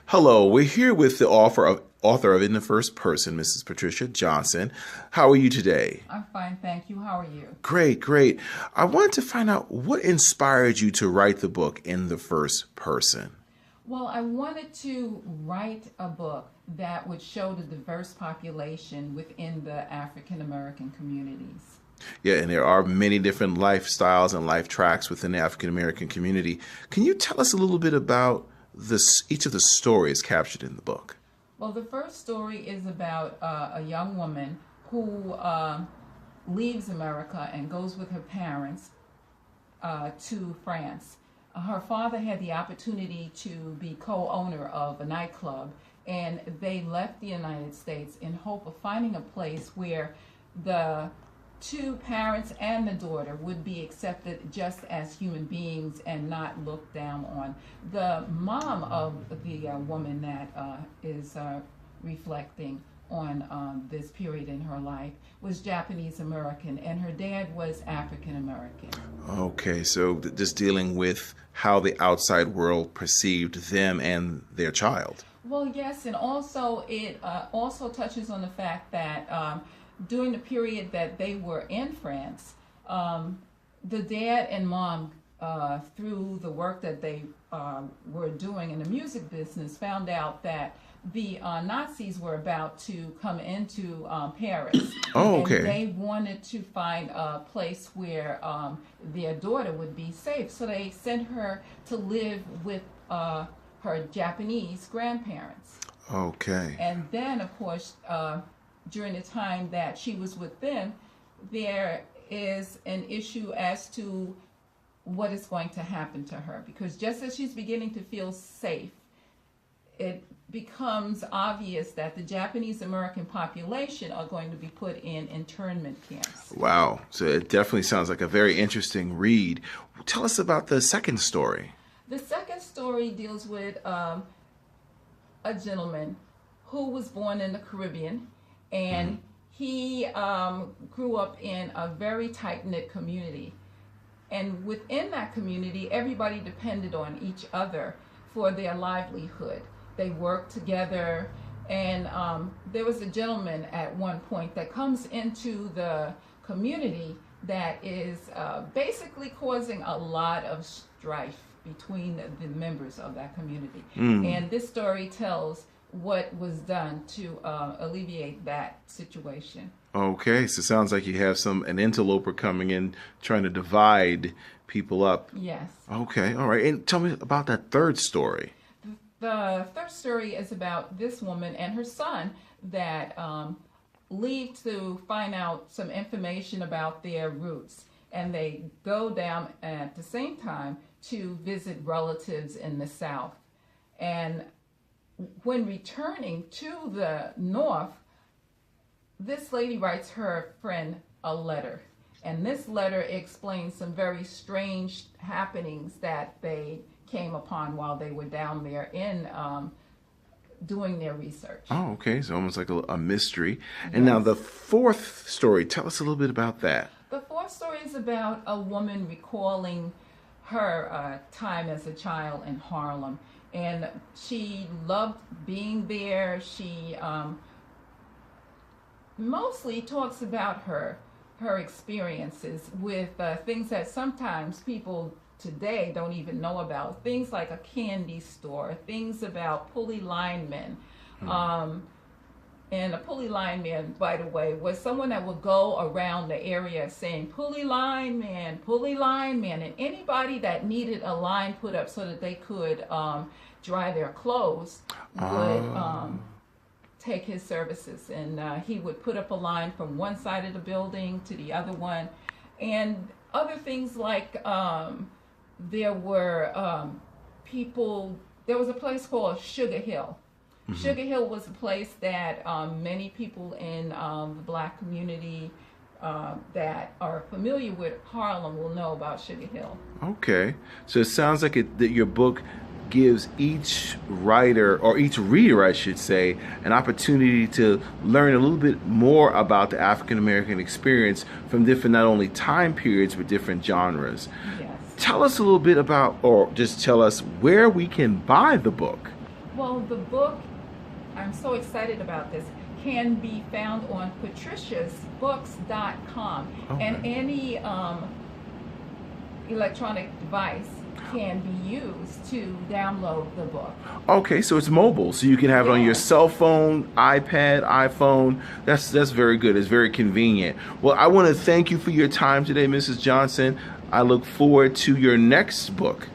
Hello, we're here with the author of In the First Person, Mrs. Patricia Johnson. How are you today? I'm fine, thank you. How are you? Great, great. I wanted to find out what inspired you to write the book In the First Person. Well, I wanted to write a book that would show the diverse population within the African American communities. Yeah, and there are many different lifestyles and life tracks within the African American community. Can you tell us a little bit about each of the stories captured in the book? Well, the first story is about a young woman who leaves America and goes with her parents to France. Her father had the opportunity to be co-owner of a nightclub, and they left the United States in hope of finding a place where the two parents and the daughter would be accepted just as human beings and not looked down on. The mom of the woman that is reflecting on this period in her life was Japanese American, and her dad was African American. Okay, so just dealing with how the outside world perceived them and their child. Well, yes, and also it also touches on the fact that during the period that they were in France, the dad and mom, through the work that they were doing in the music business, found out that the Nazis were about to come into Paris. Oh, okay. And they wanted to find a place where their daughter would be safe. So they sent her to live with her Japanese grandparents. Okay. And then, of course, during the time that she was with them, there is an issue as to what is going to happen to her. Because just as she's beginning to feel safe, it becomes obvious that the Japanese American population are going to be put in internment camps. Wow. So it definitely sounds like a very interesting read. Tell us about the second story. The second story deals with a gentleman who was born in the Caribbean, and he grew up in a very tight-knit community. And within that community, everybody depended on each other for their livelihood. They worked together, and there was a gentleman at one point that comes into the community that is basically causing a lot of strife between the members of that community. And this story tells what was done to alleviate that situation. Okay, so it sounds like you have an interloper coming in trying to divide people up. Yes. Okay, all right. And tell me about that third story. The third story is about this woman and her son that leave to find out some information about their roots. And they go down at the same time to visit relatives in the South. And when returning to the North, this lady writes her friend a letter. And this letter explains some very strange happenings that they came upon while they were down there in doing their research. Oh, okay. So almost like a mystery. Yes. And now the fourth story, tell us a little bit about that. The fourth story is about a woman recalling her time as a child in Harlem. And she loved being there. She mostly talks about her experiences with things that sometimes people today don't even know about. Things like a candy store, things about pulley linemen. And a pulley lineman, by the way, was someone that would go around the area saying, pulley lineman, and anybody that needed a line put up so that they could dry their clothes would take his services. And he would put up a line from one side of the building to the other one. And other things like there were people, there was a place called Sugar Hill. Sugar Hill was a place that many people in the black community that are familiar with Harlem will know about Sugar Hill. Okay. So it sounds like that your book gives each writer, or each reader, I should say, an opportunity to learn a little bit more about the African American experience from different, not only time periods, but different genres. Yes. Tell us a little bit about, or just tell us where we can buy the book. Well, the book, I'm so excited about this, can be found on patriciasbooks.com. Okay. And any electronic device can be used to download the book. Okay, so it's mobile, so you can have it on your cell phone, iPad, iPhone. That's very good. It's very convenient. Well, I want to thank you for your time today, Mrs. Johnson. I look forward to your next book.